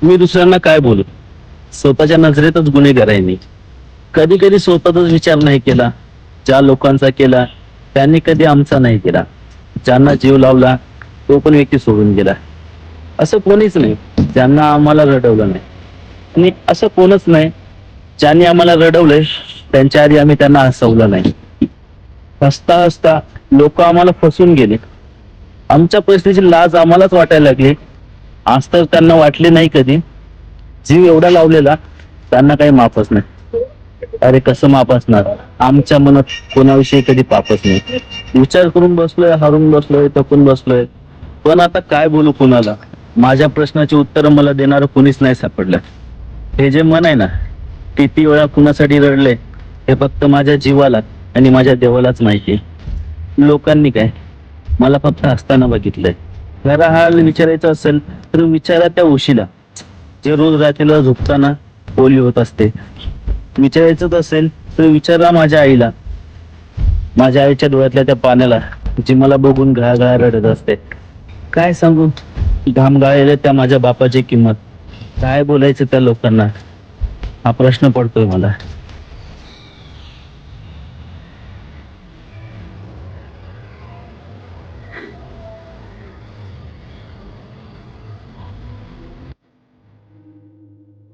मी दुसऱ्यांना काय बोलू? स्वतःच्या नजरेतच गुन्हेगार आहे मी. कधी कधी स्वतःचाच विचार नाही केला. ज्या लोकांचा केला त्यांनी कधी आमचा नाही केला. ज्यांना जीव लावला तो पण व्यक्ती सोडून गेला. असं कोणीच नाही ज्यांना आम्हाला रडवलं नाही. आणि असं कोणच नाही ज्यांनी आम्हाला रडवलंय त्यांच्या आधी आम्ही त्यांना हसवलं नाही. हसता हसता लोक आम्हाला फसून गेले. आमच्या परिस्थितीची लाज आम्हालाच वाटायला लागली. आज तर त्यांना वाटले नाही कधी. जीव एवढा लावलेला त्यांना काही माफच नाही. अरे कसं माफ असणार? आमच्या मनात कोणाविषयी कधी पापच नाही. विचार करून बसलोय, हारून बसलोय, थकून बसलोय. पण आता काय बोलू कुणाला? माझ्या प्रश्नाची उत्तर मला देणारं कोणीच नाही सापडलं. हे जे मन आहे ना, किती वेळा कुणासाठी रडले हे फक्त माझ्या जीवाला आणि माझ्या देवालाच माहिती. लोकांनी काय मला फक्त हसताना बघितलंय. जरा हाल विचारायचं असेल तर विचारा त्या उशीला, जे रोज रात्रीला झोपताना बोली होत असते. विचारायचं असेल तर विचारा माझ्या आईला, माझ्या आईच्या डोळ्यातल्या त्या पाण्याला, जी मला बघून घळाघळा रडत असते. काय सांगू घाम गाळलेल्या त्या माझ्या बापाची किंमत? काय बोलायचं त्या लोकांना? हा प्रश्न पडतोय मला.